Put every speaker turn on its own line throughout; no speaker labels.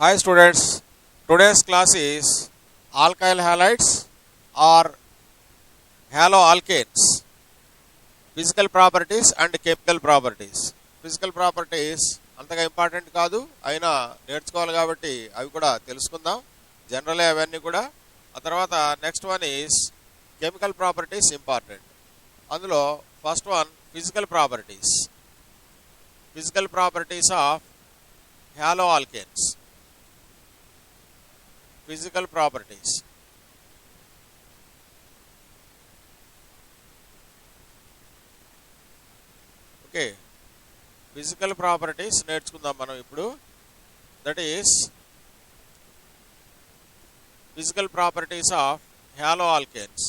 Hi students, today's class is alkyl halides or haloalkanes, physical properties and chemical properties. Physical properties అంతగా important కాదు, అయినా నేర్చుకోవాలి కాబట్టి అవి కూడా తెలుసుకుందాం. జనరల్లీ అవన్నీ కూడా. ఆ తర్వాత next one is chemical properties important. అందులో first one physical properties. Physical properties of haloalkanes. Physical properties. Okay, physical properties నేర్చుకుందాం మనం ఇప్పుడు. That is physical properties of haloalkanes.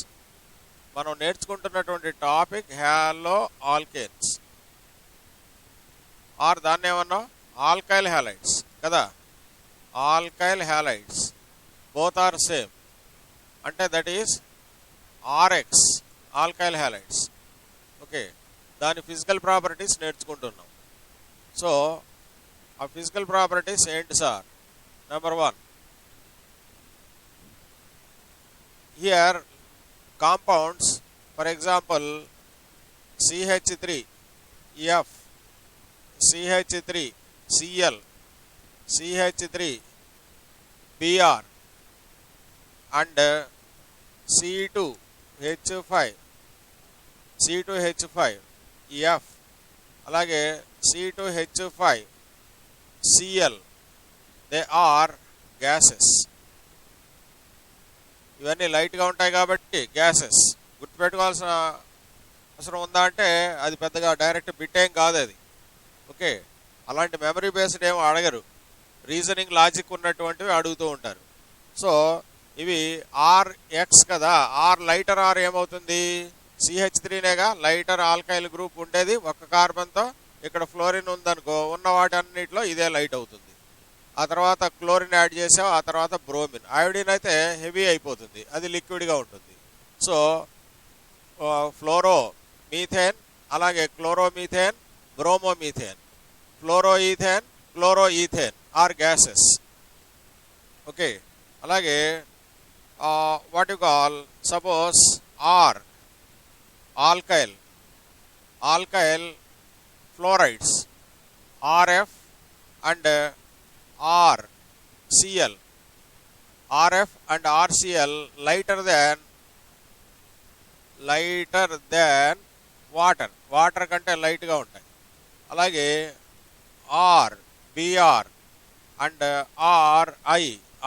మనం నేర్చుకుంటున్నటువంటి టాపిక్ haloalkanes ఆర్ దాన్ని ఏమన్నాం ఆల్కైల్ హ్యాలైడ్స్ కదా. Alkyl halides both are same, అంటే that is RX alkyl halides. Okay, దాని physical properties నేర్చుకుంటున్నాం. So ఆ ఫిజికల్ ప్రాపర్టీస్ ఏంటి sir? Number one, here compounds for example CH3F, CH3Cl, CH3Br and C2H5F అలాగే C2H5Cl, they are gases. ఇవన్నీ లైట్గా ఉంటాయి కాబట్టి గ్యాసెస్. గుర్తుపెట్టుకోవాల్సిన అవసరం ఉందా అంటే అది పెద్దగా డైరెక్ట్ బిట్ ఏం కాదు అది. ఓకే, అలాంటి మెమరీ బేస్డ్ ఏమో అడగరు, రీజనింగ్ లాజిక్ ఉన్నటువంటివి అడుగుతూ ఉంటారు. సో ఇవి ఆర్ఎక్స్ కదా, ఆర్ లైటర్ ఆర్ ఏమవుతుంది CH3నేగా లైటర్ ఆల్కైల్ గ్రూప్ ఉండేది ఒక్క కార్బన్తో. ఇక్కడ ఫ్లోరిన్ ఉందనుకో, ఉన్న వాటి అన్నింటిలో ఇదే లైట్ అవుతుంది. ఆ తర్వాత క్లోరిన్ యాడ్ చేసాం, ఆ తర్వాత బ్రోమిన్. అయోడిన్ అయితే హెవీ అయిపోతుంది, అది లిక్విడ్గా ఉంటుంది. సో ఫ్లోరో మీథేన్, అలాగే క్లోరోమీథేన్, బ్రోమోమీథేన్, ఫ్లోరోఈథేన్, క్లోరోఈథేన్ ఆర్ గ్యాసెస్. ఓకే, అలాగే what you call, suppose R, alkyl fluorides, RF and RCl, RF and RCl lighter than water కంటే లైట్గా ఉంటాయి. అలాగే BR and RI,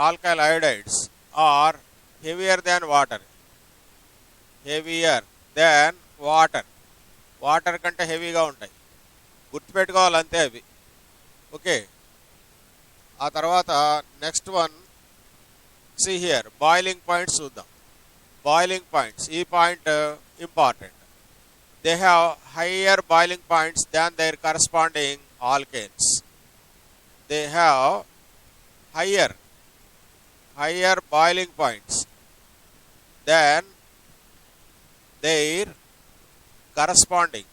alkyl iodides are heavier than water, water కంటే హెవీగా ఉంటాయి. గుర్తుపెట్టుకోవాలి అంతే అవి. ఓకే, ఆ తర్వాత next one see here boiling points చూద్దాం. బాయిలింగ్ పాయింట్స్, ఈ point important. They have higher boiling points than their corresponding alkanes. దే హ్యావ్ higher boiling points than their corresponding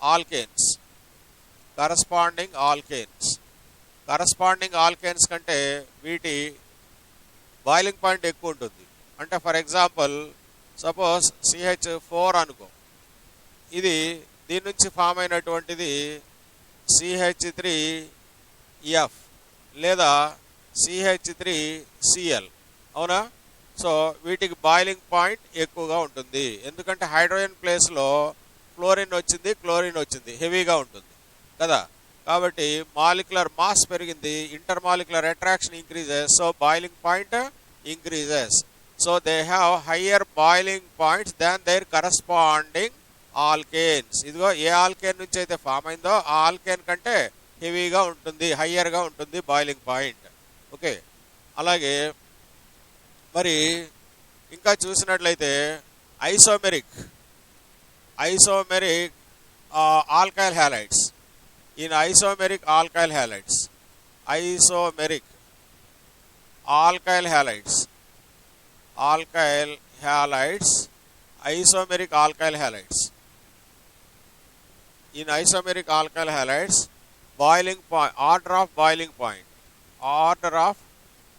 alkanes. Corresponding alkanes కంటే వీటి బాయిలింగ్ పాయింట్ ఎక్కువ ఉంటుంది. అంటే ఫర్ ఎగ్జాంపుల్ సపోజ్ CH4 అనుకో, ఇది దీని నుంచి ఫామ్ అయినటువంటిది CH3F లేదా CH3Cl, అవునా? సో వీటికి బాయిలింగ్ పాయింట్ ఎక్కువగా ఉంటుంది, ఎందుకంటే హైడ్రోజన్ ప్లేస్లో ఫ్లోరిన్ వచ్చింది, క్లోరిన్ వచ్చింది, హెవీగా ఉంటుంది కదా. కాబట్టి మాలిక్యులర్ మాస్ పెరిగింది, intermolecular attraction increases, so boiling point increases. So they have higher boiling points than their corresponding alkanes. ఇదిగో ఏ ఆల్కేన్ నుంచి అయితే ఫామ్ అయిందో ఆ ఆల్కేన్ కంటే హెవీగా ఉంటుంది, హయ్యర్గా ఉంటుంది బాయిలింగ్ పాయింట్. ఓకే, అలాగే మరి ఇంకా చూసినట్లయితే isomeric alkyl halides. In isomeric alkyl halides, isomeric alkyl halides. In isomeric alkyl halides, boiling point, order of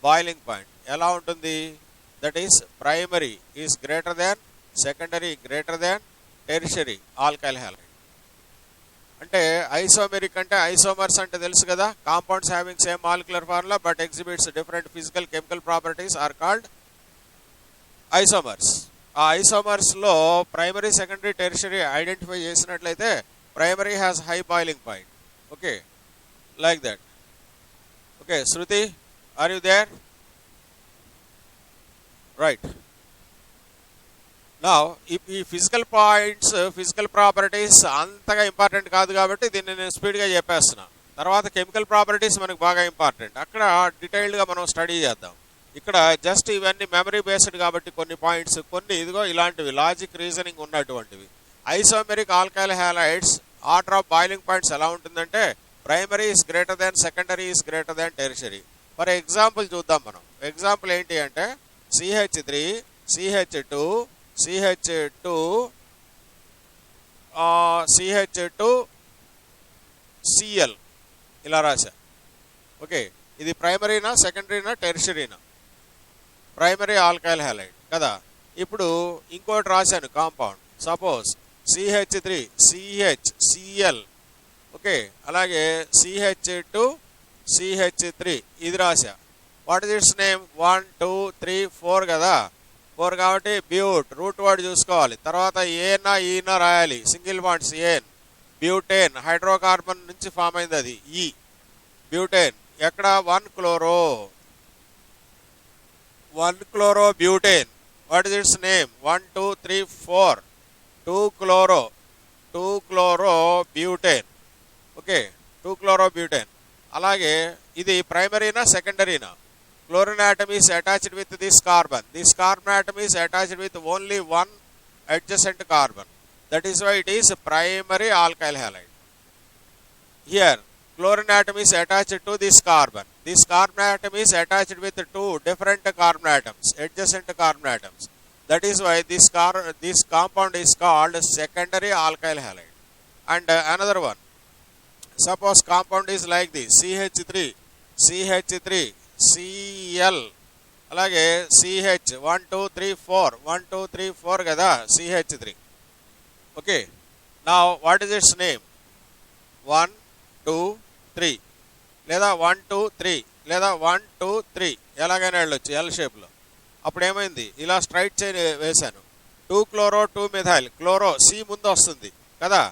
boiling point ఎలా ఉంటుంది? That is primary is greater than, secondary greater than, tertiary alkyl halide. అంటే isomeric అంటే isomers అంటే తెలుసు కదా, compounds having same molecular formula but exhibits different physical chemical properties are called isomers. ఆ ఐసోమర్స్లో primary, secondary, tertiary identify చేసినట్లయితే primary has high boiling point. Okay, like that. Okay Shruti, are you there? Right. నా ఈ physical points, physical properties అంతగా important కాదు కాబట్టి దీన్ని నేను స్పీడ్గా చెప్పేస్తున్నా. తర్వాత కెమికల్ ప్రాపర్టీస్ మనకు బాగా ఇంపార్టెంట్, అక్కడ డీటెయిల్డ్గా మనం స్టడీ చేద్దాం. ఇక్కడ జస్ట్ ఇవన్నీ మెమరీ బేస్డ్ కాబట్టి కొన్ని పాయింట్స్, కొన్ని ఇదిగో ఇలాంటివి లాజిక్ రీజనింగ్ ఉన్నటువంటివి. Isomeric alkyl halides order of boiling points ఎలా ఉంటుందంటే primary is greater than, secondary is greater than, tertiary. For example చూద్దాం మనం. ఎగ్జాంపుల్ ఏంటి అంటే CH3, CH2, CH2, CH2, Cl ఇలా రాశా. ఓకే, ఇది ప్రైమరీనా, సెకండరీనా, టెరిషరీనా? ప్రైమరీ ఆల్కైల్ హ్యాలైడ్ కదా. ఇప్పుడు ఇంకోటి రాశాను compound, suppose CH3, CH, Cl. Okay, అలాగే CH2, CH3 ఇది రాశా. What is its name? 1 2 3 4 కదా. 4 కాబట్టి బ్యూట్, రూట్ వర్డ్ చూసుకోవాలి. తర్వాత ఏనా ఈనా రాయాలి, సింగిల్ బాండ్స్ ఏన్. బ్యూటేన్ హైడ్రోకార్బన్ నుంచి ఫామ్ అయింది, అది ఈ బ్యూటేన్. ఎక్కడ? 1 chloro, 1 chloro butane. What is its name? 1 2 3 4 2 chloro, 2 chloro butane. Okay, 2 chloro butane. అలాగే ఇది ప్రైమరీనా, సెకండరీనా? Chlorine atom is attached with this carbon. This carbon atom is attached with only one adjacent carbon. That is why it is primary alkyl halide. Here, chlorine atom is attached to this carbon. This carbon atom is attached with two different carbon atoms, adjacent carbon atoms. That is why this compound is called secondary alkyl halide. And another one. Suppose compound is like this: CH3, CH3, Cl. అలాగే CH 1 2 3 4 1 2 3 4 కదా, CH3. Okay, now what is its name? 1 2 3 లేదా 1 2 3 లేదా 1 2 3 ఎలాగైనా వెళ్ళొచ్చు L షేప్లో. అప్పుడు ఏమైంది? ఇలా స్ట్రైట్ చైన్ వేశాను. 2 క్లోరో 2 మిథైల్. క్లోరో సి ముందు వస్తుంది కదా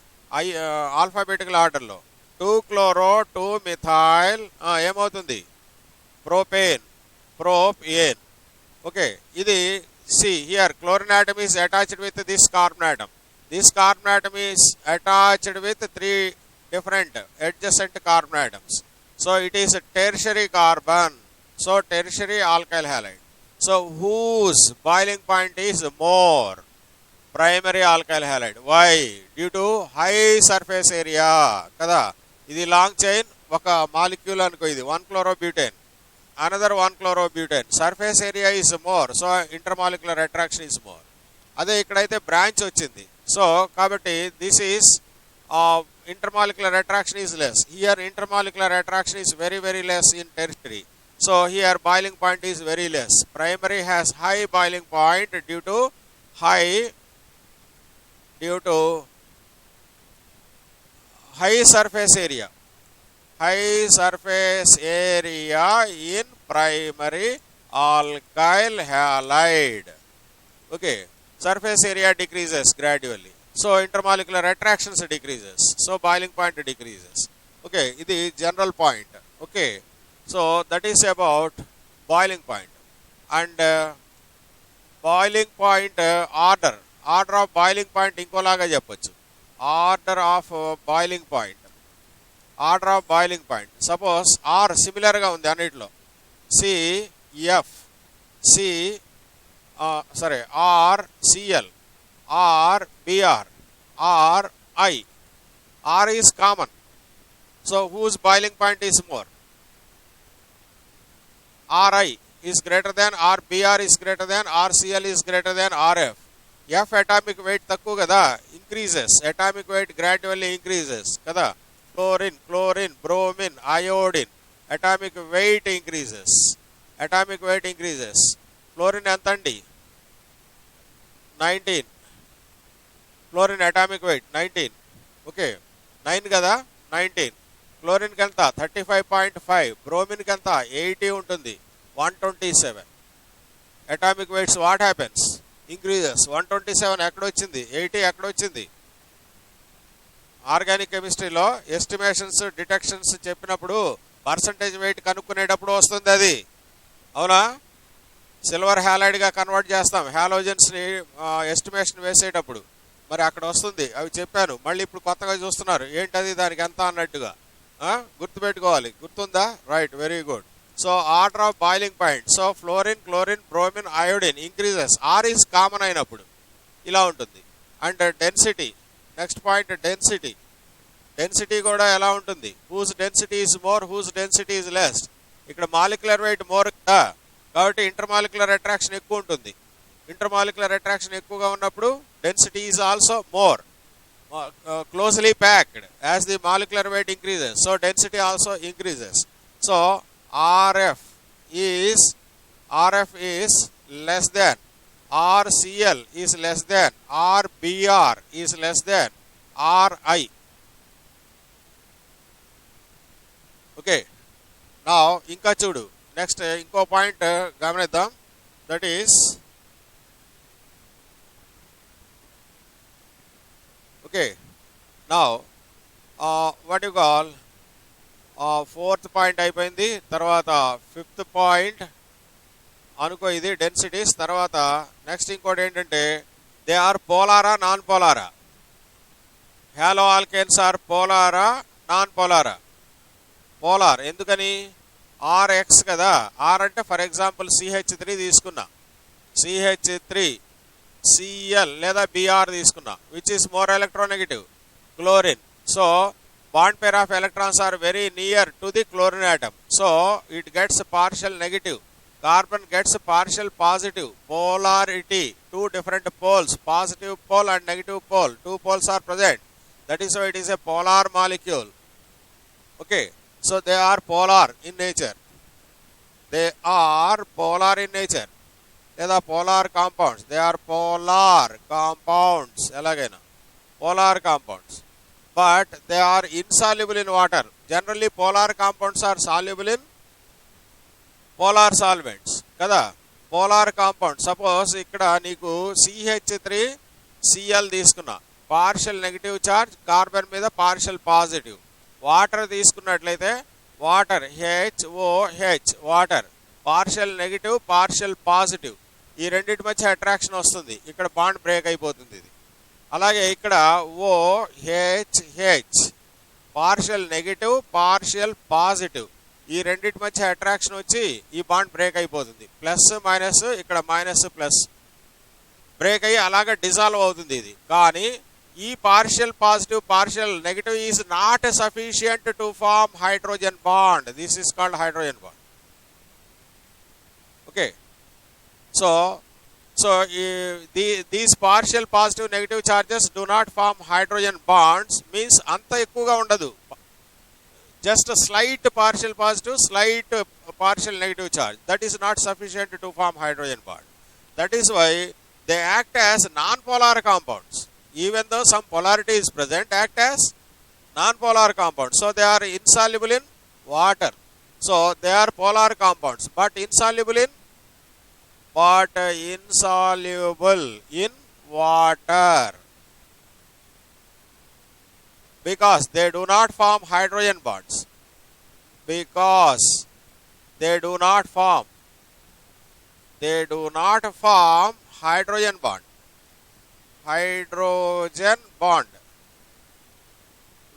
ఆల్ఫాబెటికల్ ఆర్డర్లో. 2 క్లోరో 2 మిథైల్ ఏమవుతుంది? propane, propane. Okay, ఇది C. Here chlorine atom is attached with this carbon atom. This carbon atom is attached with three different adjacent carbon atoms. So it is a tertiary carbon. So tertiary alkyl halide. So whose boiling point is more? Primary alkyl halide. Why? Due to high surface area kada. ఇది long chain, ఒక molecule అనుకో. ఇది 1 chlorobutane, another 1 chlorobutane. Surface area is more, so intermolecular attraction is more. అదే ఇక్కడైతే branch వచ్చింది. So కాబట్టి this is intermolecular attraction is less. Here intermolecular attraction is very very less in tertiary. So here boiling point is very less. Primary has high boiling point due to high surface area. High surface area in primary alkyl halide. Okay, surface area decreases gradually, so intermolecular attractions decreases, so boiling point decreases. Okay, ఇది general point. Okay, so that is about boiling point. And boiling point order of boiling point ఇంకోలాగా చెప్పొచ్చు. Order of boiling point. Order of boiling point. Suppose R similar గా ఉంది అన్నిటిలో. C F C R Cl R Br R I. R is common. So whose boiling point is more? Ri is greater than, Rbr is greater than, Rcl is greater than Rf. F atomic weight తక్కువ కదా, increases. Atomic weight gradually increases కదా. Chlorine, bromine, iodine. Atomic weight increases. Atomic weight increases. Fluorine entandi 19. Fluorine atomic weight 19. Okay, 9 kada 19. Chlorine ki enta 35.5. Bromine ki enta 80 ఉంటుంది 127. Atomic weights what happens? Increases. 127 ఎక్కడ వచ్చింది, 80 ఎక్కడ వచ్చింది? Organic కెమిస్ట్రీలో estimations detections చెప్పినప్పుడు percentage wait కనుక్కునేటప్పుడు వస్తుంది అది. అవునా? సిల్వర్ హ్యాలైడ్గా కన్వర్ట్ చేస్తాం హ్యాలోజన్స్ని ఎస్టిమేషన్ వేసేటప్పుడు. మరి అక్కడ వస్తుంది, అవి చెప్పాను. మళ్ళీ ఇప్పుడు కొత్తగా చూస్తున్నారు ఏంటది దానికి ఎంత అన్నట్టుగా. గుర్తుపెట్టుకోవాలి. గుర్తుందా? Right, very good. So order of boiling point. So fluorine, chlorine, bromine, iodine increases. R is common అయినప్పుడు ఇలా ఉంటుంది. And density, next point density. Density కూడా ఎలా ఉంటుంది? Whose density is more, whose density is less. ఇక్కడ molecular weight more కదా, కాబట్టి intermolecular attraction ఎక్కువ ఉంటుంది. ఇంటర్మాలిక్యులర్ అట్రాక్షన్ ఎక్కువగా ఉన్నప్పుడు density is also more, closely packed as the molecular weight increases. So density also increases. So RF is less than, RCl is less than, RBr is less than Ri. Okay, now inka chudu, next inko point gamanidam, that is okay. Now what you call fourth point అయిపోయింది. తర్వాత fifth point అనుకో, ఇది densities. తర్వాత next ఇంకోటి ఏంటంటే they are పోలారా non పోలారా. Haloalkanes are పోలారా నాన్ పోలారా? పోలార్. ఎందుకని? ఆర్ఎక్స్ కదా. ఆర్ అంటే ఫర్ ఎగ్జాంపుల్ CH3 తీసుకున్నా, CH3 Cl లేదా Br తీసుకున్నా, which is more electronegative? Chlorine. So bond pair of electrons are very near to the chlorine atom, so it gets partial negative. Carbon gets partial positive. Polarity, two different poles, positive pole and negative pole, two poles are present. That is why it is a polar molecule. Okay, so they are polar in nature. They are polar in nature. లేదా polar compounds. They are polar compounds. ఎలాగైనా polar compounds, but they are insoluble in water. Generally polar compounds are soluble in polar solvents కదా. Polar compound, suppose ఇక్కడ నీకు CH3Cl తీసుకున్నా, partial negative charge, carbon మీద partial positive. Water తీసుకున్నట్లయితే water HOH, water partial negative partial positive, ఈ రెండింటి మధ్య attraction వస్తుంది, ఇక్కడ బాండ్ బ్రేక్ అయిపోతుంది ఇది. అలాగే ఇక్కడ OHH, partial negative partial positive, ఈ రెండింటి మధ్య అట్రాక్షన్ వచ్చి ఈ బాండ్ బ్రేక్ అయిపోతుంది. ప్లస్ మైనస్, ఇక్కడ మైనస్ ప్లస్ బ్రేక్ అయ్యి అలాగే డిజాల్వ్ అవుతుంది ఇది. కానీ ఈ partial positive partial negative is not sufficient to form hydrogen bond. This is called hydrogen bond. Okay, so these partial positive negative charges do not form hydrogen bonds, means anta ekkuva undadu, just a slight partial positive, slight partial negative charge, that is not sufficient to form hydrogen bond. That is why they act as non-polar compounds. Even though some polarity is present, act as non-polar compounds. So they are insoluble in water. So they are polar compounds, but insoluble in water, because they do not form hydrogen bonds. Because they do not form hydrogen bond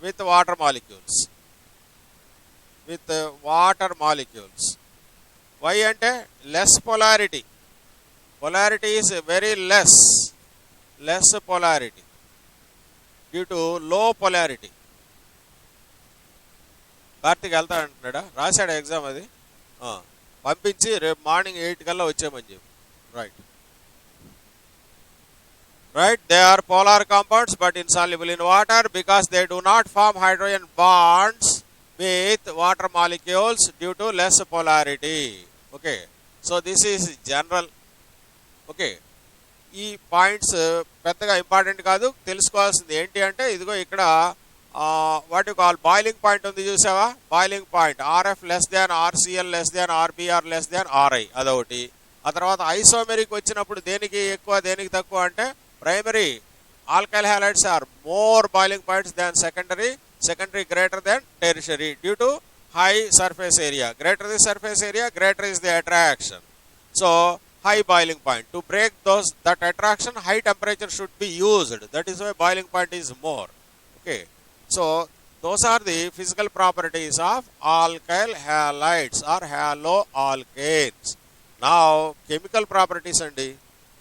with water molecules. Why ante less polarity. Polarity is very less polarity due to low polarity. Karthik వెళ్తా అంటున్నాడా? రాశాడు exam అది, పంపించి రేపు morning 8 కల్లా వచ్చామని చెప్పి. Right, they are polar compounds but insoluble in water because they do not form hydrogen bonds with water molecules due to less polarity. Okay, so this is general. Okay, ఈ points పెద్దగా important కాదు, తెలుసుకోవాల్సింది ఏంటి అంటే ఇదిగో ఇక్కడ what you call boiling point ఉంది చూసావా, boiling point RF less than RCl less than RBr less than RI అదొకటి. ఆ తర్వాత ఐసోమెరిక్ వచ్చినప్పుడు దేనికి ఎక్కువ దేనికి తక్కువ అంటే primary alkyl halides are more boiling points than secondary greater than tertiary due to high surface area. Greater the surface area, greater is the attraction. So high boiling point. To break that attraction, high temperature should be used. That is why boiling point is more. Okay, so those are the physical properties of alkyl halides or haloalkanes. Now chemical properties and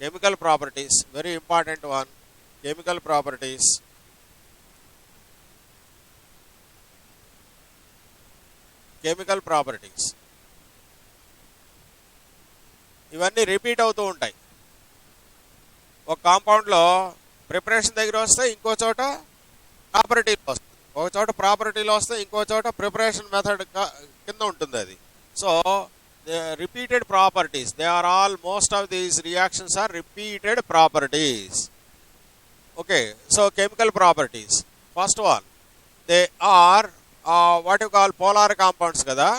chemical properties, very important one. Chemical properties. Chemical properties. ఇవన్నీ repeat అవుతూ ఉంటాయి. ఒక కాంపౌండ్లో preparation దగ్గర వస్తే ఇంకో చోట ప్రాపర్టీలో వస్తుంది, ఒక చోట ప్రాపర్టీలో వస్తే ఇంకో చోట ప్రిపరేషన్ మెథడ్ కింద ఉంటుంది అది. So repeated properties, they are all, most of these reactions are repeated properties. Okay, so chemical properties. First one, they are what you call polar compounds kada.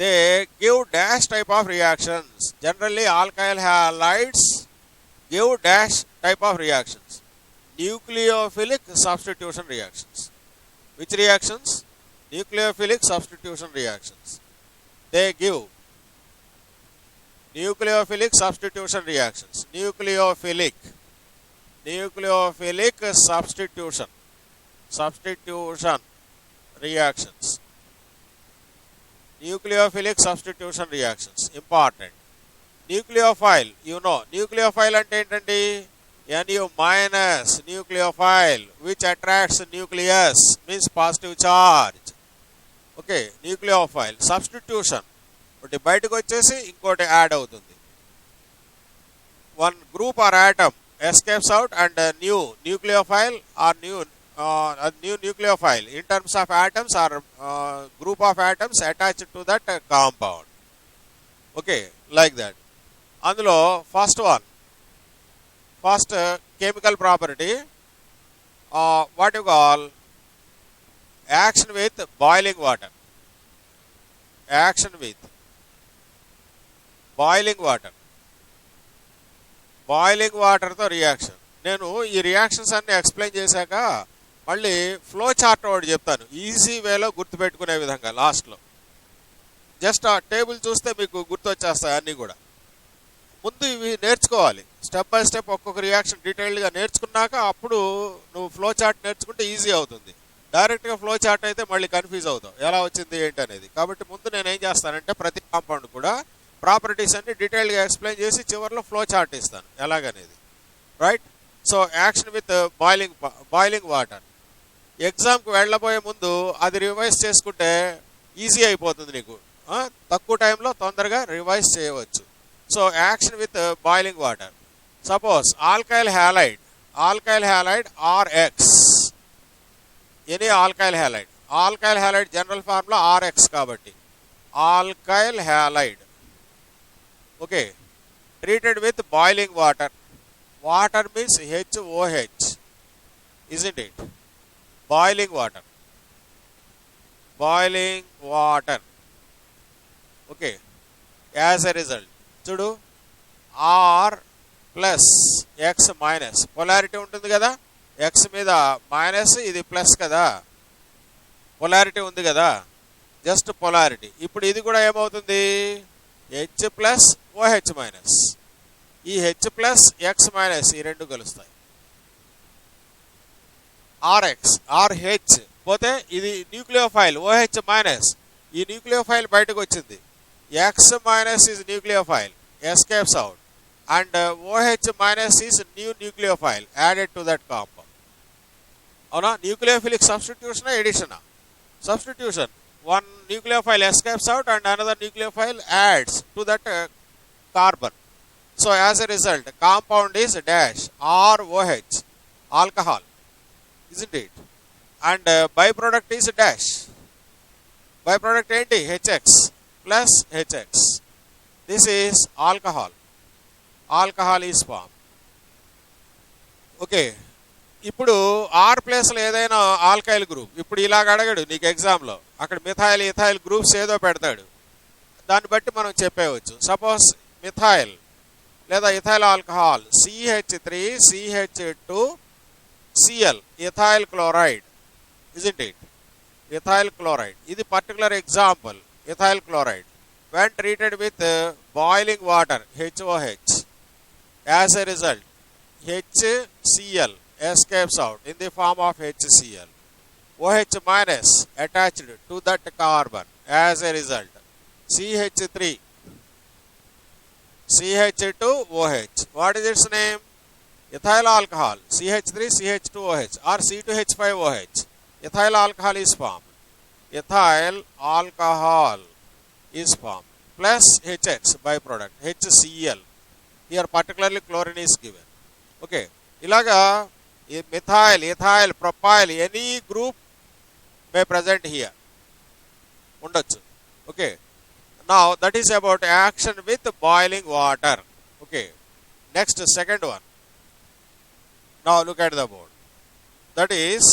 They give dash type of reactions. Generally alkyl halides give dash type of reactions. Nucleophilic substitution reactions. Which reactions? Nucleophilic substitution reactions. They give nucleophilic substitution reactions. Nucleophilic substitution reactions. Nucleophilic substitution reactions important. Nucleophile, you know nucleophile ante entandi, Nu minus nucleophile which attracts nucleus means positive charge. Okay, nucleophile substitution ఒకటి బయటకు వచ్చేసి ఇంకోటి add అవుతుంది. One group or atom escapes out and new nucleophile or new nucleophile in terms of atoms or group of atoms attached to that compound. Okay, like that. అందులో first chemical property, what you call action with boiling water. Action with boiling వాటర్తో reaction. నేను ఈ reactions అన్ని explain చేశాక మళ్ళీ flow chart ఒకటి చెప్తాను, easy వేలో గుర్తుపెట్టుకునే విధంగా. లాస్ట్లో జస్ట్ ఆ టేబుల్ చూస్తే మీకు గుర్తొచ్చేస్తాయి అన్నీ కూడా. ముందు ఇవి నేర్చుకోవాలి, స్టెప్ బై స్టెప్ ఒక్కొక్క రియాక్షన్ డీటెయిల్డ్గా నేర్చుకున్నాక అప్పుడు నువ్వు ఫ్లో చార్ట్ నేర్చుకుంటే ఈజీ అవుతుంది. డైరెక్ట్గా ఫ్లో చార్ట్ అయితే మళ్ళీ కన్ఫ్యూజ్ అవుతావు ఎలా వచ్చింది ఏంటి అనేది. కాబట్టి ముందు నేను ఏం చేస్తానంటే ప్రతి కాంపౌండ్ కూడా ప్రాపర్టీస్ అన్ని డీటెయిల్గా ఎక్స్ప్లెయిన్ చేసి చివరిలో ఫ్లో చార్ట్ ఇస్తాను ఎలాగనేది. Right, so action with boiling water. ఎగ్జామ్కి వెళ్ళబోయే ముందు అది రివైజ్ చేసుకుంటే ఈజీ అయిపోతుంది నీకు, తక్కువ టైంలో తొందరగా రివైజ్ చేయవచ్చు. So action with boiling water. Suppose alkyl halide RX, any alkyl halide general formula RX కాబట్టి alkyl halide. Okay, treated with boiling water. Water means HOH, isn't it? Boiling water. Okay, as a result, chudu R plus X minus polarity ఉంటుంది కదా, X మీద minus ఇది plus కదా, polarity ఉంది కదా, just polarity. ఇప్పుడు ఇది కూడా ఏమవుతుంది, H ప్లస్ OH మైనస్. ఈ H ప్లస్ X మైనస్ ఈ రెండు కలుస్తాయి. RX RH పోతే ఇది న్యూక్లియోఫైల్ OH మైనస్, ఈ న్యూక్లియోఫైల్ బయటకు వచ్చింది. X మైనస్ is nucleophile escapes out and OH minus is new nucleophile added to that compound. అవునా, nucleophilic substitution addition. Substitution, one nucleophile escapes out and another nucleophile adds to that carbon. So as a result, compound is dash ROH, alcohol, isn't it? And byproduct is dash byproduct ఏంటి HX plus HX. This is alcohol. Alcohol is formed. Okay, ఇప్పుడు are ప్లేస్లో ఏదైనా alkyl group, ఇప్పుడు ఇలాగ అడగడు నీకు ఎగ్జామ్లో, అక్కడ మిథైల్ ఇథైల్ గ్రూప్స్ ఏదో పెడతాడు, దాన్ని బట్టి మనం చెప్పేయవచ్చు. సపోజ్ మిథైల్ లేదా ethyl alcohol CH3CH2Cl, ethyl chloride, isn't it? Ethyl chloride. This is particular example. Ethyl chloride. When treated with boiling water, HOH, as a result, HCl escapes out in the form of HCl. OH minus attached to that carbon. As a result, CH3, CH2OH. What is its name? Ethyl alcohol. CH3CH2OH or C2H5OH. Ethyl alcohol is formed. Ethyl alcohol is formed. Plus HX byproduct. HCl. Here particularly chlorine is given. Okay. Ilaga methyl, ethyl, propyl, any group may present here. Undachu. Okay. Now that is about action with boiling water. Okay. Next, second one. Now look at the board. That is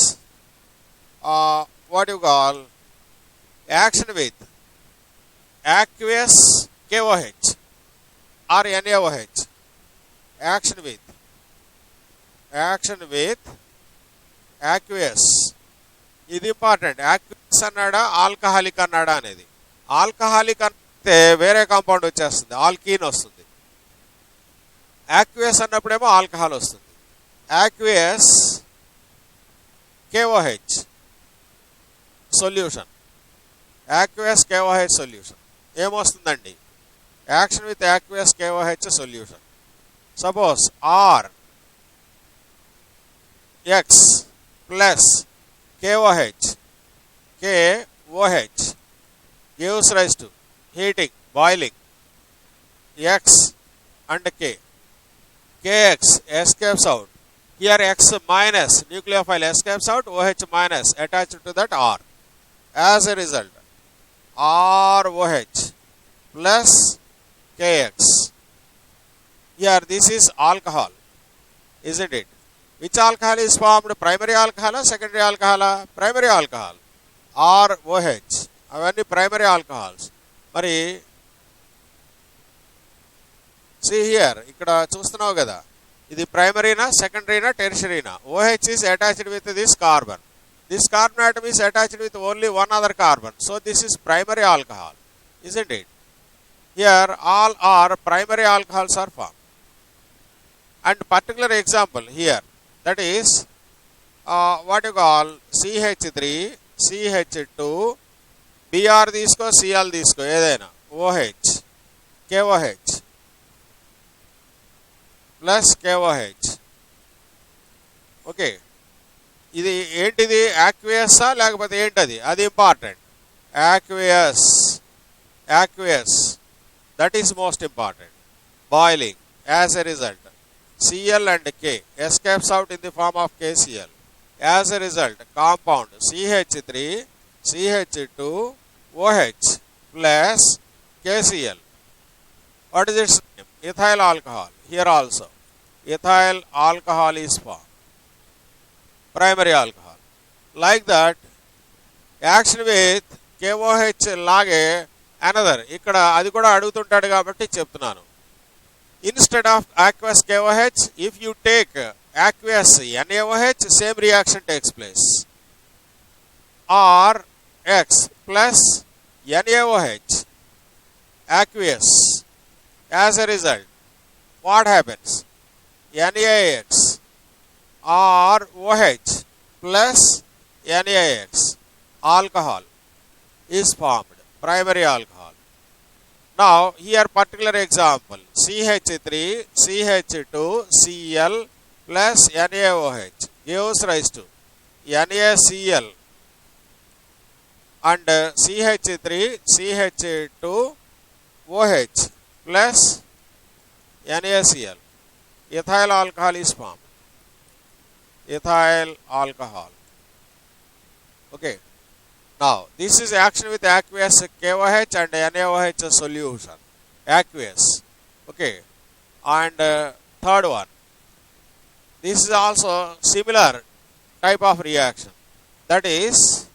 what you call action with aqueous KOH or NaOH. Action with aqueous. ఇది important. aqueous అన్నాడా alcoholic అన్నాడా అనేది. Alcoholic అంటే వేరే compound వచ్చేస్తుంది, alkene వస్తుంది. aqueous అన్నప్పుడేమో alcohol వస్తుంది. aqueous KOH solution. Aqueous KOH solution. ఏమొస్తుందండి? Action with aqueous KOH solution. Suppose R X plus KOH gives rise to heating, boiling. X and K. KX escapes out. Here X minus nucleophile escapes out, OH minus attached to that R. As a result, ROH plus KX. Here this is alcohol, isn't it? Which alcohol is formed? Primary alcohol or secondary alcohol? Primary alcohol. ROH. అవన్నీ primary alcohols. మరి see here, ఇక్కడ చూస్తున్నావు కదా, ఇది ప్రైమరీనా సెకండరీనా టెర్షరీనా? OH is attached with this carbon. This carbon atom is attached with only one other carbon. So this is primary alcohol, isn't it? Here all are primary alcohols are formed. And particular example here, that is what you call CH3, CH2, Br తీసుకో, Cl తీసుకో, ఏదైనా OH, KOH plus KOH. Okay, ఇది ఏంటిది? యాక్వియస్సా లేకపోతే ఏంటది? అది important. Aqueous, that is most important. Boiling, as a result Cl and K escapes out in the form of KCl. As a result, compound CH3, CH2, OH plus KCl. What is its name? Ethyl alcohol. Here also, ethyl alcohol is formed. Primary alcohol. Like that, action with KOH లాగే another. ఇక్కడ అది కూడా అడుగుతుంటాడు కాబట్టి చెప్తున్నాను. Instead of aqueous KOH, if you take aqueous NaOH, same reaction takes place. Or X plus NaOH, aqueous. As a result, what happens? NaX or OH plus NaX, alcohol is formed, primary alcohol. Now here particular example, CH3, CH2, Cl plus NaOH gives rise to NaCl and CH3, CH2, OH plus NaCl. Ethyl alcohol is formed. Ethyl alcohol. Okay. Now, this is action with aqueous KOH and NaOH solution. Aqueous. Okay. And third one. This is also similar type of reaction. That is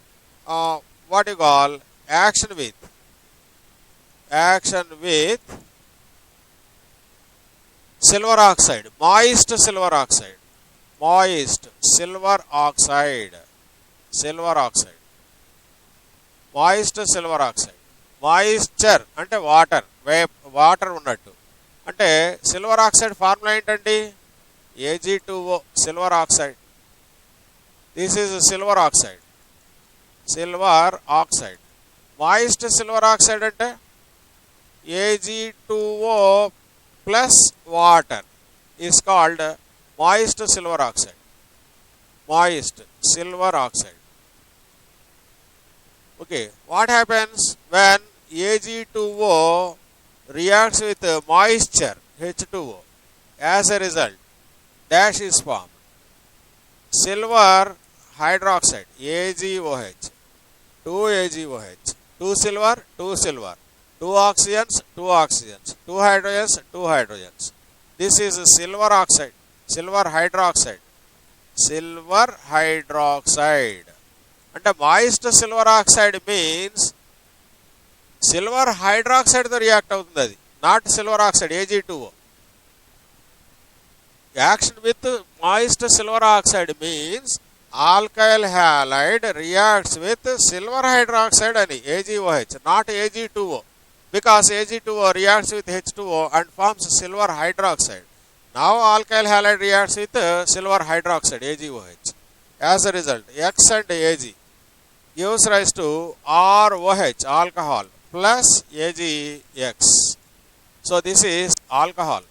what you call action with silver oxide, moist silver oxide, moist silver oxide, silver oxide, moist silver oxide. Moisture అంటే water, water ఉన్నట్టు. అంటే silver oxide formula ఏంటండి? Ag2O, silver oxide. This is silver oxide, silver oxide. Moist silver oxide అంటే Ag2O plus water is called moist silver oxide. Moist silver oxide. Okay, what happens when Ag2O reacts with moisture H2O? As a result, dash is formed. Silver hydroxide, AgOH, 2 AgOH, 2 silver, 2 silver, 2 oxygens, 2 oxygens, 2 hydrogens, 2 hydrogens. This is silver oxide, silver hydroxide, silver hydroxide. అంటే moist silver oxide means silver హైడ్రాక్సైడ్తో react అవుతుంది అది, not silver oxide Ag2O. Action with moist silver oxide means alkyl halide reacts with silver hydroxide అని AgOH, not Ag2O, because Ag2O reacts with H2O and forms silver hydroxide. Now alkyl halide reacts with silver hydroxide AgOH. As a result, X and Ag gives rise to ROH, alcohol, plus AgX. So this is alcohol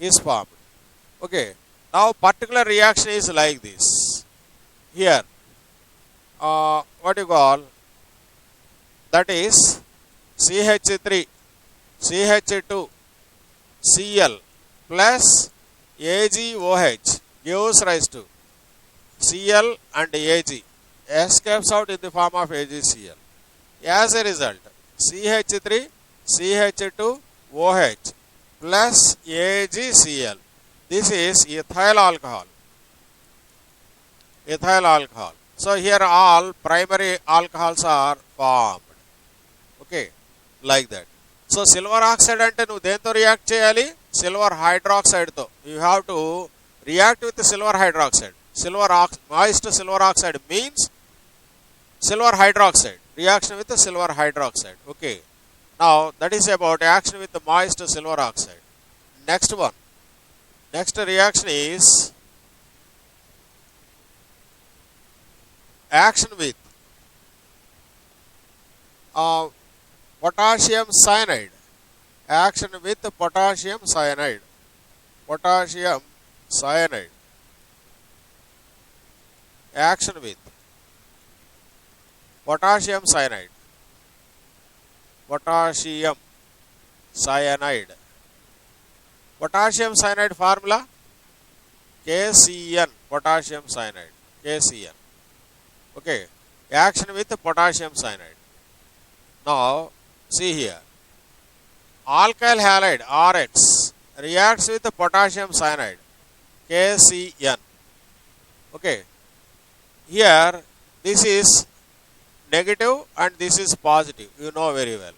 is formed. Okay, now particular reaction is like this. Here, what you call, that is CH3, CH2, Cl plus AgOH gives rise to Cl and Ag, escapes out in the form of AgCl. As a result, CH3, CH2, OH plus AgCl. This is ethyl alcohol. Ethyl alcohol. So here all primary alcohols are formed. Okay, like that. So silver oxide ante nu dento react cheyali? Silver hydroxide tho. You have to react with silver hydroxide. Moist silver oxide means silver hydroxide. Reaction with the silver hydroxide. Okay. Now that is about action with the moist silver oxide. Next one. Next reaction is action with potassium cyanide. Action with potassium cyanide. Potassium cyanide. Action with potassium cyanide. Potassium cyanide. Potassium cyanide formula KCN. Potassium cyanide. KCN. Okay. Action with potassium cyanide. Now see here. Alkyl halide RX reacts with potassium cyanide KCN. Okay. Here this is negative and this is positive. You know very well.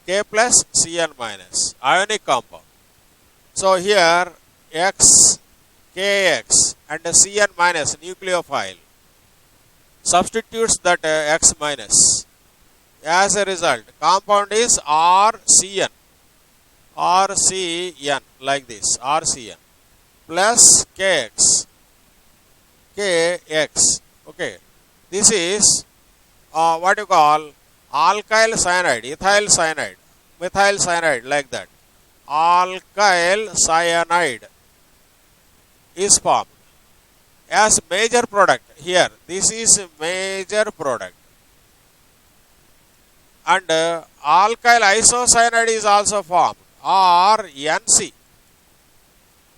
K plus Cn minus. Ionic compound. So here X, Kx and Cn minus nucleophile substitutes that X minus. As a result, compound is RCN. RCN like this. RCN plus Kx. Kx. Okay. This is what you call alkyl cyanide, ethyl cyanide, methyl cyanide like that. Alkyl cyanide is formed as major product. Here this is major product. And alkyl isocyanide is also formed. RNC.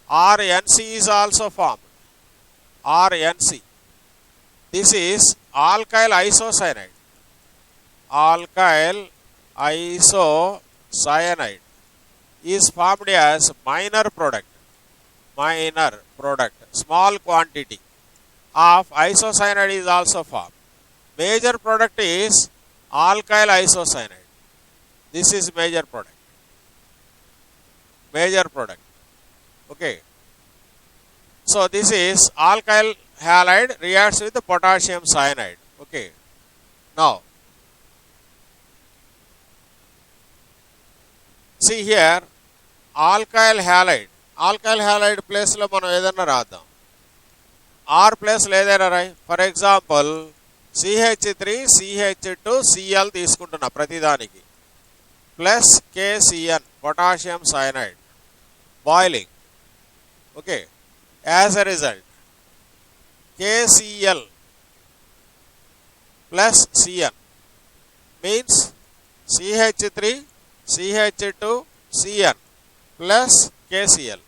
RNC is also formed. RNC. This is alkyl isocyanide. Alkyl isocyanide is formed as minor product, small quantity of isocyanide is also formed. Major product is alkyl isocyanide. This is major product. Okay. So this is alkyl halide reacts with potassium cyanide. Okay. Now see here, alkyl halide place లో మనం ఏదైనా రాద్దాం. R place లో ఏదైనా రాయి. For example CH3CH2Cl తీసుకుంటున్నా ప్రతిదానికి, plus KCN potassium cyanide, boiling. Okay. As a result KCl plus Cn means CH3CH2Cn plus KCl.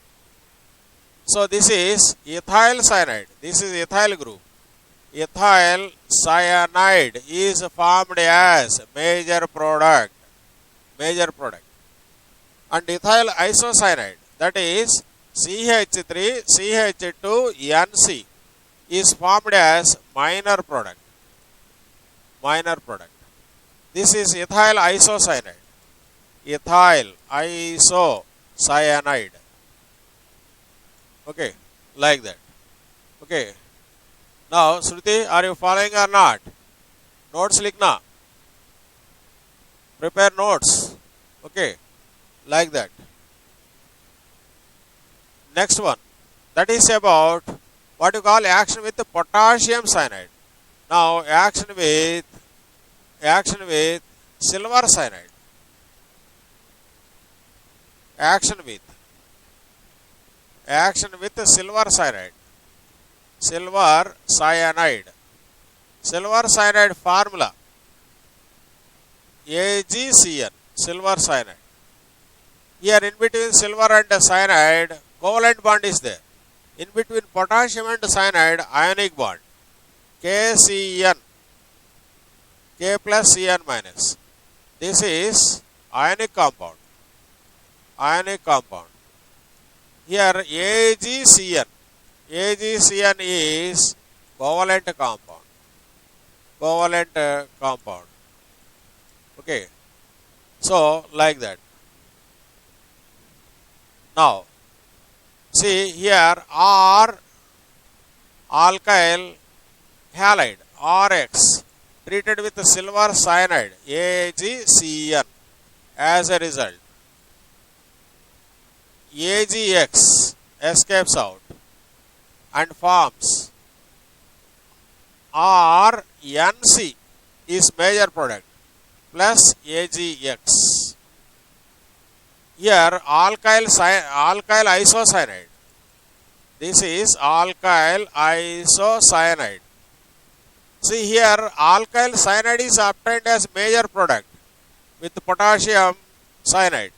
So this is ethyl cyanide. This is ethyl group. Ethyl cyanide is formed as major product. And ethyl isocyanide, that is CH3CH2NC, is formed as minor product. This is ethyl isocyanide. Okay, like that. Okay. Now Shruti, are you following or not? Notes likhna. Prepare notes. Okay, like that. Next one, that is about what you call action with potassium cyanide. Now action with silver cyanide. Action with silver cyanide. Silver cyanide formula AgCN, silver cyanide. Here in between silver and cyanide, covalent bond is there. In between potassium and cyanide, ionic bond. KCN, K plus Cn minus. This is ionic compound. Here AgCN is covalent compound. Okay. So like that. Now see here, R alkyl halide RX treated with silver cyanide AgCN. As a result, AgX escapes out and forms RNC is major product plus AgX. Here alkyl isocyanide. This is alkyl isocyanide. See here, alkyl cyanide is obtained as major product with potassium cyanide.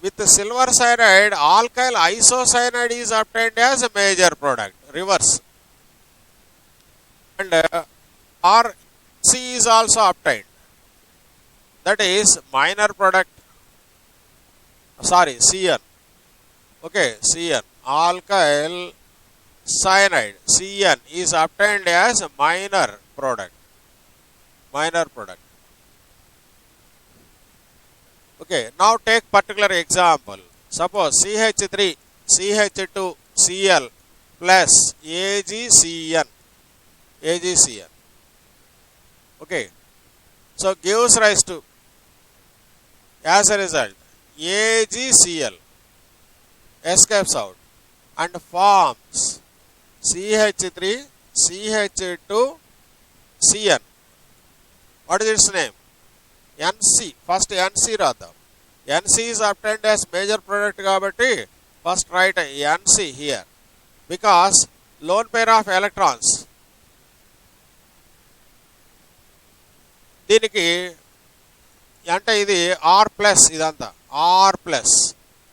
With the silver cyanide, alkyl isocyanide is obtained as a major product. Reverse. And RC is also obtained. That is minor product. Sorry, Cn. Okay, Cn. Alkyl cyanide Cn is obtained as a minor product. Okay, now take particular example. Suppose CH3CH2Cl plus AgCN. Okay, so gives rise to, as a result, AgCl escapes out and forms CH3CH2Cn. What is its name? NC. First NC radam. NC is obtained as major product kabatti first write NC here, because lone pair of electrons దీనికి అంటే ఇది R plus, ఇదంతా R plus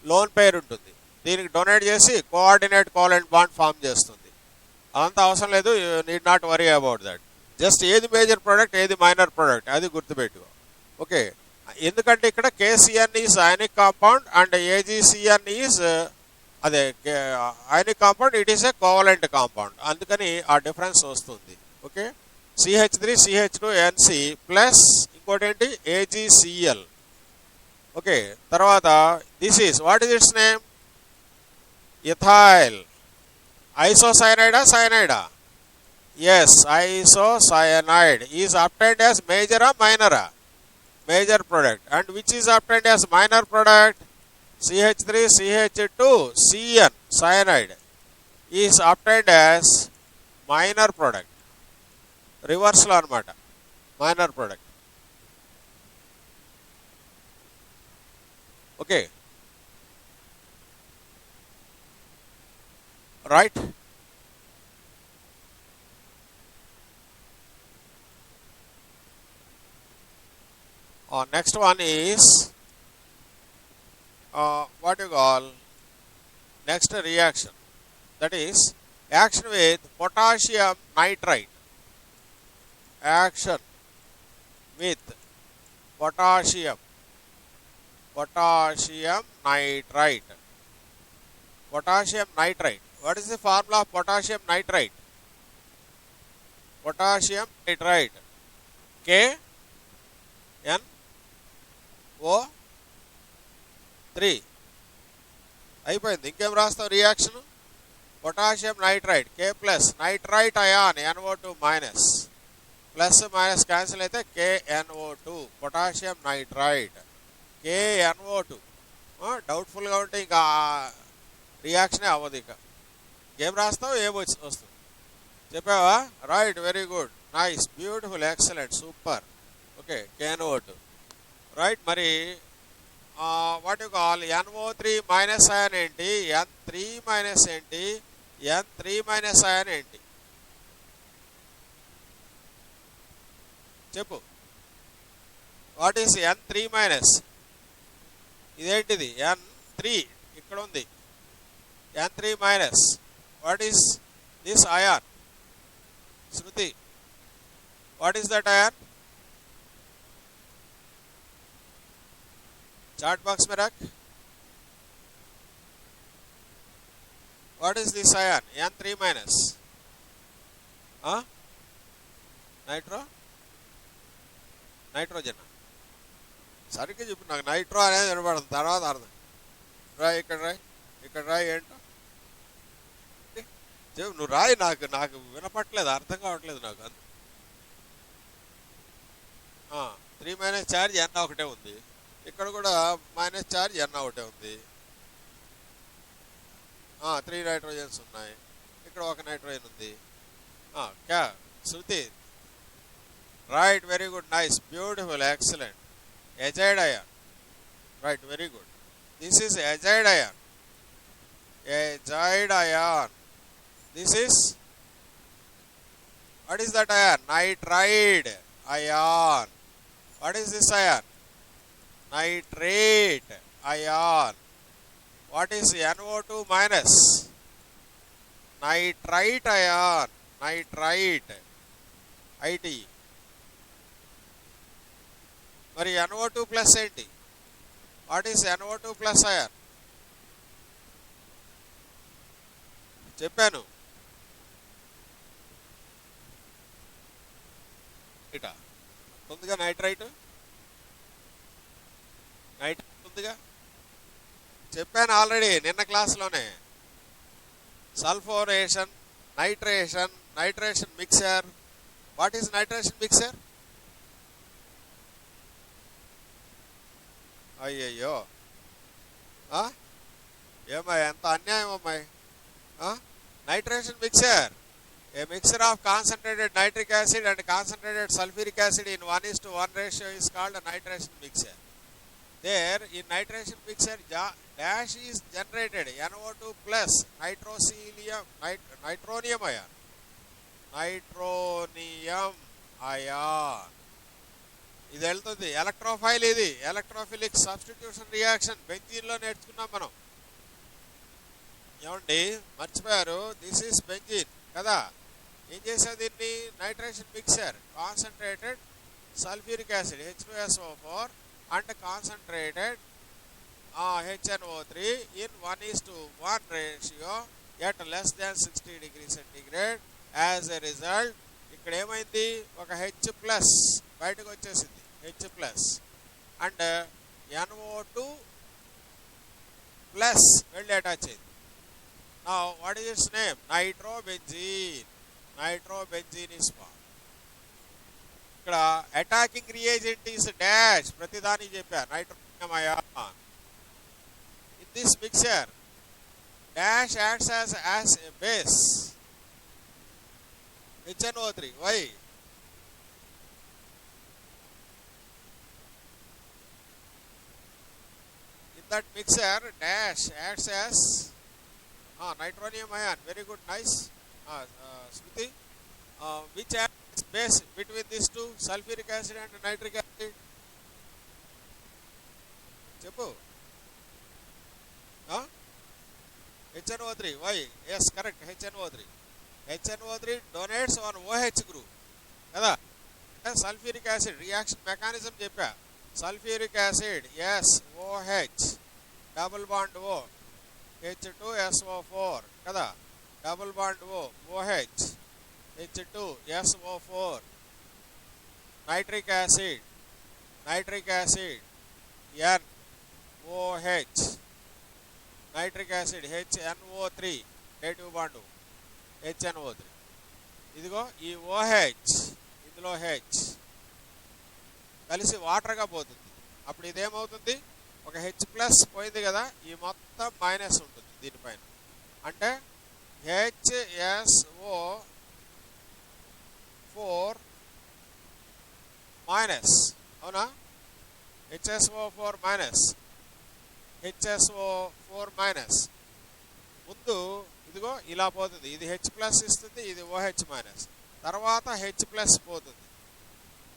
lone pair ఉంటుంది. దీనికి donate చేసి coordinate covalent bond form చేస్తుంది. అంత అవసరం లేదు, you need not worry about that. Just ఏది మేజర్ ప్రోడక్ట్ ఏది మైనర్ ప్రోడక్ట్ అది గుర్తుపెట్టుకో. ఓకే, ఎందుకంటే ఇక్కడ KCN is ionic compound and AgCN is అదే ionic compound, it is a covalent compound, అందుకని ఆ డిఫరెన్స్ వస్తుంది. ఓకే, CH3CH2NC ప్లస్ ఇంకోటి ఏంటి AgCl. ఓకే, తర్వాత this is what is its name, ethyl. ఐసోసైనైడా సైనైడా? Yes, isocyanide is obtained as major or minor? Major product. And which is obtained as minor product? CH3CH2CN cyanide is obtained as minor product. Reverse lo anamata, minor product. Okay, right? Next one is what you call next reaction, that is action with potassium nitrite. Action with potassium nitrite. Potassium nitrite. What is the formula of potassium nitrite? Potassium nitrite, KNO3. అయిపోయింది, ఇంకేం రాస్తావు reaction? Potassium nitrite K plus nitrite ion NO2 minus, plus minus cancel అయితే KNO2 potassium nitrite KNO2. డౌట్ఫుల్గా ఉంటే ఇంకా రియాక్షనే అవ్వదు. ఇక ఏం రాస్తావు, ఏం వస్తుంది చెప్పావా? Right, very good, nice, beautiful, excellent, super. Okay, KNO2 right. మరి what you call NO3 minus ion ఏంటి, N3 మైనస్ ఏంటి, N3 మైనస్ అయాన్ ఏంటి చెప్పు. What is N3 minus? ఇదేంటిది N3 ఇక్కడ ఉంది, N3 minus. What is this ion? Shruti, what is that ion? Chart box में रख. What is this ion? N3 minus. Nitrogen. సరిగ్గా చెప్పు, నాకు నైట్రో అనేది వినపడదు, తర్వాత అర్థం. రాయ్ ఇక్కడ, రాయ్ ఏంటో చెప్పు, నువ్వు రాయి. నాకు వినపట్లేదు, అర్థం కావట్లేదు నాకు. 3 మైనస్ ఛార్జ్ N ఒకటే ఉంది, ఇక్కడ కూడా మైనస్ ఛార్జ్ N ఒకటే ఉంది. 3 నైట్రోజన్స్ ఉన్నాయి, ఇక్కడ ఒక నైట్రోజన్ ఉంది. క్యా Shruti? Right, very good, nice, beautiful, excellent. Azide ion, right, very good. This is azide ion. This is, what is that ion? Nitride ion. What is this ion? Nitrate ion. What is NO2 minus? Nitrite ion. Nitrite, IT. మరి NO2 plus ఏంటి? What is NO2 plus ion? చెప్పాను. ఇట ఉందిగా nitrite ఉందిగా, చెప్పాను already నిన్న క్లాస్లోనే. Sulphonation, nitration mixer. What is nitration mixer? అయ్యయ్యో, ఏమ్మాయి ఎంత అన్యాయం అమ్మాయి. Nitration mixer, a mixture of concentrated nitric acid and concentrated sulfuric acid in 1:1 ratio is called a nitration mixture. There in nitration mixture dash is generated NO2 plus nitronium ion. ఇది వెళ్తుంది. Electrophile, ఇది electrophilic substitution reaction బెంజీన్లో నేర్చుకున్నాం మనం. ఏమండి మర్చిపోయారు? This is benzene కదా. ఏం చేసావు దీన్ని? Nitration mixer, concentrated sulphuric acid H2SO4 and concentrated HNO3 in 1:1 ratio at less than 60 degrees centigrade. As a result, ఇక్కడ ఏమైంది? ఒక H ప్లస్ బయటకు వచ్చేసింది, H plus, and NO2 plus వెళ్ళి అటాచ్ అయింది. Now what is its name? Nitrobenzene. Nitrobenzene is formed. ఇక్కడ attacking reagent is dash, ప్రతిదానికి చెప్పా nitrogen ion. In this mixture dash acts as a base HNO3. Why? in that mixture dash acts as nitronium ion. Very good, nice. Smriti, which acts base between these two, sulfuric acid and nitric acid? Cheppu. HNO3. Why? Yes, correct, HNO3. HNO3 donates on OH group kada. Sulfuric acid reaction mechanism cheppa. Sulfuric acid, yes, OH, double bond O, H2SO4 kada, double bond O, OH, H2SO4, nitric acid, NOH, nitric acid HNO3, native bond O, HNO3. ఇదిగో ఈ OH, ఇందులో H కలిసి వాటర్గా పోతుంది. అప్పుడు ఇదేమవుతుంది? ఒక H plus పోయింది కదా, ఈ మొత్తం మైనస్ ఉంటుంది దీనిపైన. అంటే HSO4 మైనస్, అవునా? HSO4 minus, HSO4 minus. ముందు ఇదిగో ఇలా పోతుంది, ఇది H ప్లస్ ఇస్తుంది, ఇది OH మైనస్. తర్వాత H ప్లస్ పోతుంది,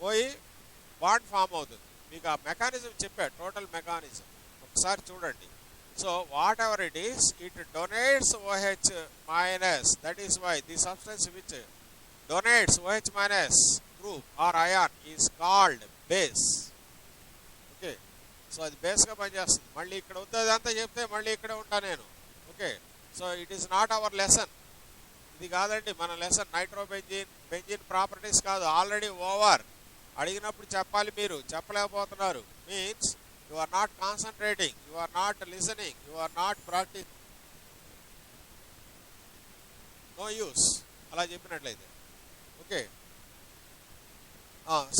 పోయి బాండ్ ఫామ్ అవుతుంది. మీకు ఆ మెకానిజం చెప్పా, టోటల్ మెకానిజం ఒకసారి చూడండి. So whatever it is, it donates OH minus. That is why the substance which donates OH minus group or ion is called base. Okay, so అది బేస్గా పనిచేస్తుంది. మళ్ళీ ఇక్కడ ఉంది అదంతా చెప్తే మళ్ళీ ఇక్కడే ఉంటా నేను. Okay, so it is not our lesson. ఇది కాదండి మన లెసన్. నైట్రోబెంజిన్, బెంజిన్ ప్రాపర్టీస్ కాదు, ఆల్రెడీ ఓవర్. అడిగినప్పుడు చెప్పాలి, మీరు చెప్పలేకపోతున్నారు. Means you are not concentrating, you are not listening, you are not practice. No use అలా చెప్పినట్లయితే. ఓకే,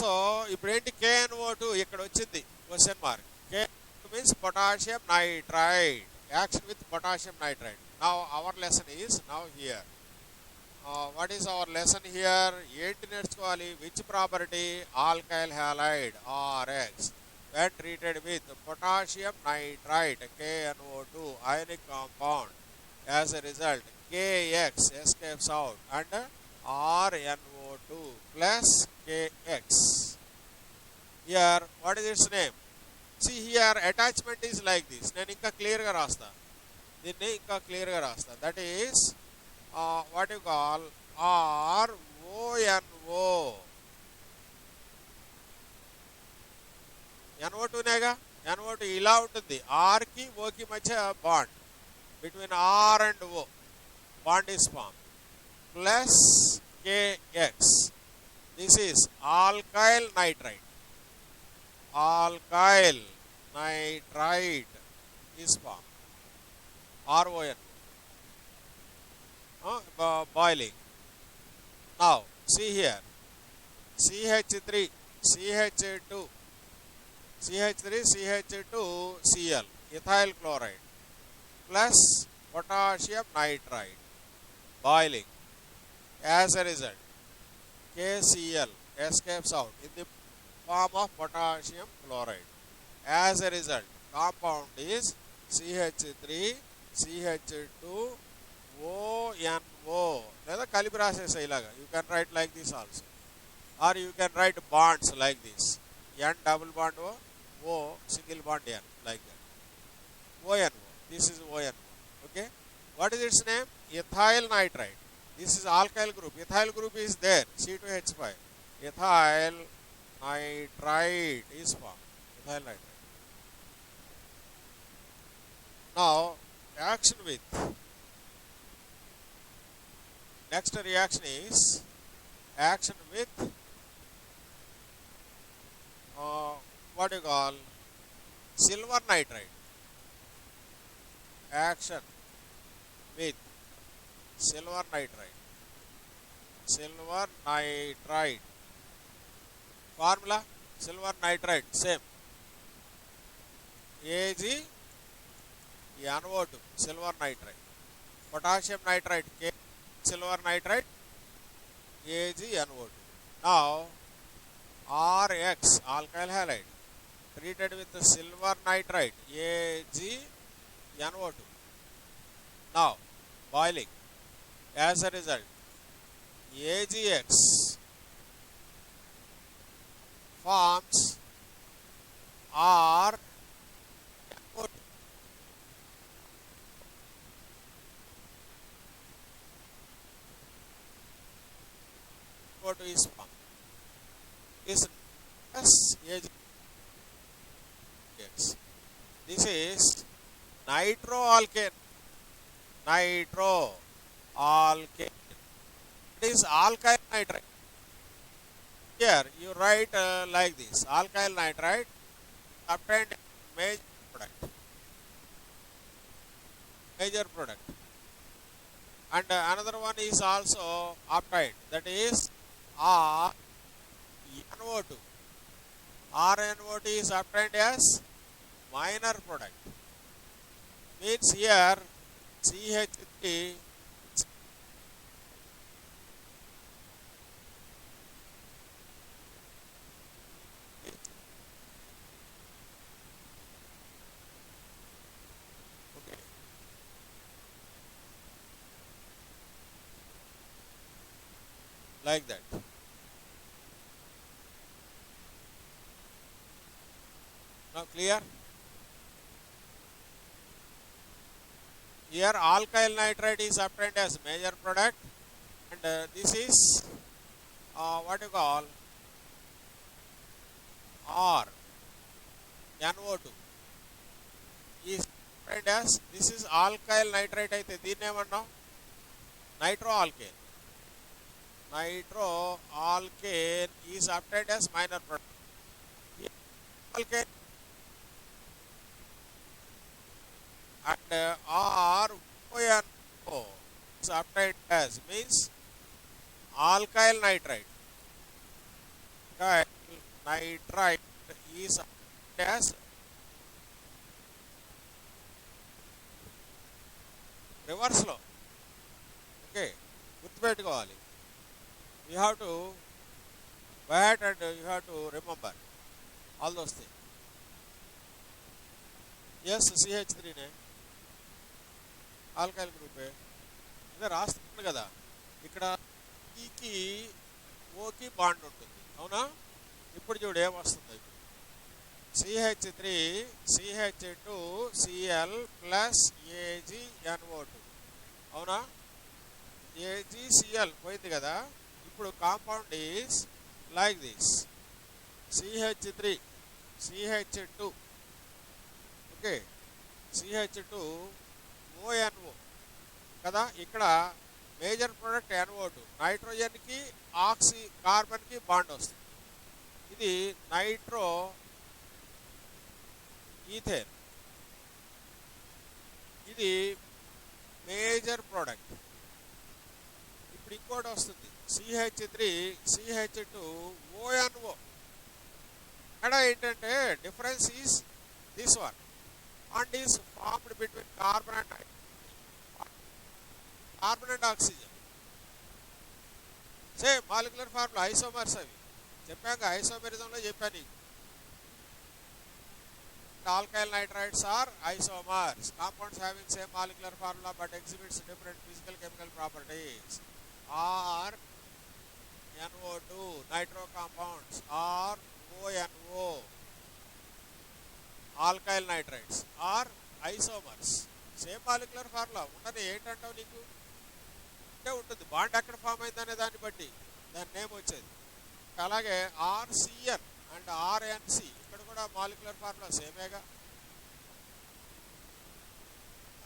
సో ఇప్పుడు ఏంటి? KNO2 ఇక్కడ వచ్చింది question mark. KNO2 means potassium nitride, action with potassium nitride. Now our lesson is now here. what is our lesson here? ఏంటి నేర్చుకోవాలి? which property? alkyl halide RX when treated with potassium nitrite KNO2 ionic compound. As a result, KX escapes out and RNO2 plus KX. Here what is its name? See here, attachment is like this. నేను ఇంకా clear గా రాస్తా, దీన్ని ఇంకా clear గా రాస్తా. That is what you call RONO. NO2 నేగా, NO2 ఇలా ఉంటుంది. R కి O కి మధ్య bond, between R and O bond is formed, plus KX. This is alkyl nitrite. Alkyl nitrite is formed, RON. Boiling. Now see here, CH3 CH2 CH3 CH2 Cl, ethyl chloride, plus potassium nitride. Boiling. As a result, KCl escapes out in the form of potassium chloride. As a result, compound is CH3 CH2 ONO. లేదా కలిపి రాసేసా ఇలాగా. You can write like this also, or you can write bonds like this. N double bond O, O single bond N, like that. ONO. This is ONO. Okay. What is its name? Ethyl nitrite. This is alkyl group. Ethyl group is there. C2H5. Ethyl nitrite is formed. Ethyl nitrite. Now reaction with next reaction is action with what you call silver nitride. Action with silver nitride. Silver nitride. Formula silver nitride same. Ag NO2 silver nitride. Potassium nitride K silver nitride Ag NO2. Now RX alkyl halide treated with the silver nitride Ag NO2. Now boiling. As a result, AgX forms R NO2 is formed. Is AgX. This is nitroalkane. Nitroalkane. It is alkyl nitride. Here you write like this: alkyl nitride obtained major product. Major product. And another one is also obtained. That is RNO2. RNO2 is obtained as minor product. Means here CH3 okay. Like that. Now clear? Here alkyl nitride is obtained as major product, and this is what you call R NO2 is obtained as, this is alkyl nitride అయితే దీన్ని ఏమన్నాం nitroalkane. Nitroalkane is obtained as minor product. Alkane and RONO is obtained as, means alkyl nitride. Alkyl nitride is obtained as reverse లో. Okay, గుర్తుపెట్టుకోవాలి. You have to buy it and you have to remember all those things. Yes, CH3 నే alkyl గ్రూపే. ఇదే రాస్తున్నాను కదా, ఇక్కడ ఈకి ఓకి bond ఉంటుంది, అవునా? ఇప్పుడు చూడు ఏమొస్తుంది. ఇప్పుడు CH3 CH2 Cl plus AgNO2, అవునా? AgCl పోయింది కదా. ఇప్పుడు compound is like this: CH3 CH2 okay, CH2 ONO కదా. ఇక్కడ మేజర్ ప్రొడక్ట్ NO2, నైట్రోజన్కి ఆక్సి కార్బన్కి బాండ్ వస్తుంది. ఇది నైట్రో ఈథేన్, ఇది మేజర్ ప్రోడక్ట్. ఇప్పుడు ఇంకోటి వస్తుంది CH3 CH2 ONO. ఇక్కడ ఏంటంటే difference is this one, bond is formed between carbon and oxygen. Same molecular formula, isomers అవి చెప్పాక, ఐసోమెరిజంలో చెప్పాను నీకు. Alkyl nitrides are isomers, compounds having same molecular formula but exhibits different physical chemical properties. Are NO2 nitro compounds, are ONO alkyl nitrides are isomers, same molecular formula. ఉండని ఏంటంటావు నీకు? అంటే ఉంటుంది bond ఎక్కడ form అయింది అనే దాన్ని బట్టి దాని నేమ్ వచ్చేది. అలాగే ఆర్సిఎన్ అండ్ ఆర్ఎన్సి ఇక్కడ కూడా మాలిక్యులర్ ఫార్ములా సేమేగా,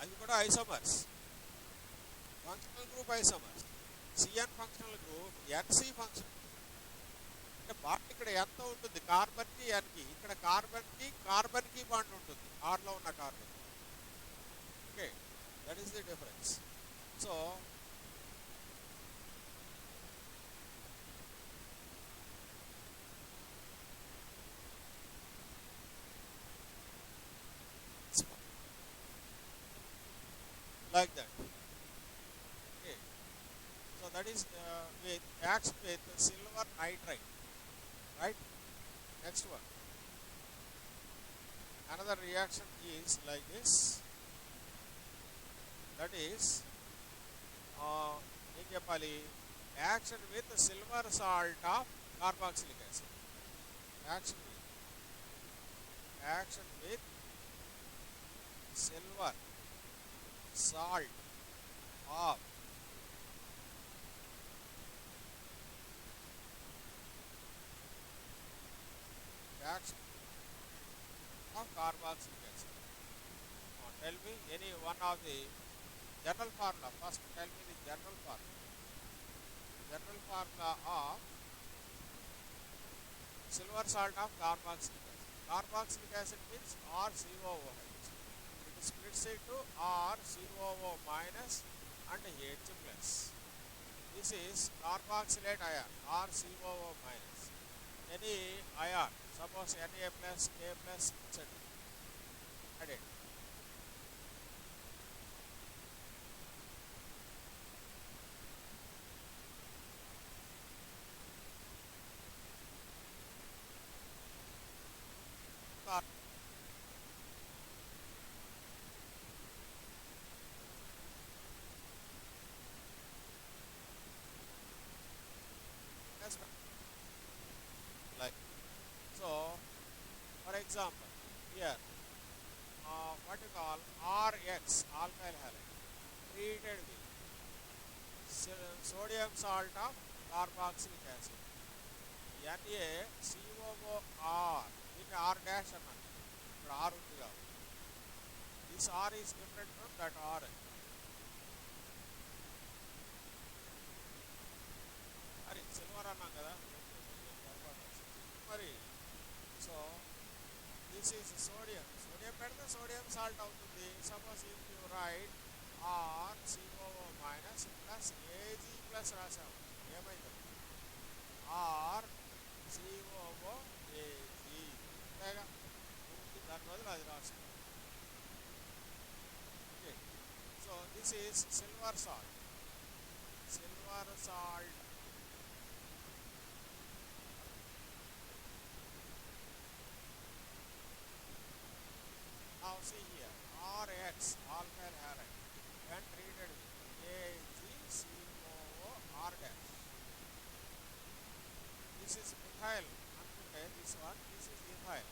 అది కూడా isomers, functional group isomers. CN functional group, NC function. అంటే బాండ్ ఇక్కడ ఎంత ఉంటుంది కార్బన్కి ఎన్కి, ఇక్కడ కార్బన్కి బాండ్ ఉంటుంది ఆర్లో ఉన్న carbon. Okay, that is the difference. So like that. Okay, so that is acts with silver nitride, right? Next one, another reaction is like this. That is em cheppali, action with silver salt of carboxylic acid. Action with silver salt of reaction of carboxylic acid. Tell me any one of the general formula. First tell me the general formula. General formula of silver salt of carboxylic acid. Carboxylic acid means RCOOH. It splits into RCOO minus and H plus. This is carboxylate ion, RCOO minus. Any ion, suppose Na plus, K plus, etc. Added. Like so, for example, here what you call RX, alkyl halide, treated with sodium salt of carboxylic acid, NaCOOR, దీన్ని R dash అన్నాను, ఇక్కడ R ఉంది కాబట్టి. This R is different from that R. మరి silver అన్నాం కదా మరి. So this is sodium పెడితే సోడియం సాల్ట్ అవుతుంది. Suppose if you write RCOO minus plus AG plus రాసాము, ఏమైతుంది RCOO AG అంతేగా, దాని బదులు అది రాసాము. Okay, so this is silver salt. Now see here, RX, alkyl halide, when treated with AgCOO R dash. This is methyl, this is ethyl.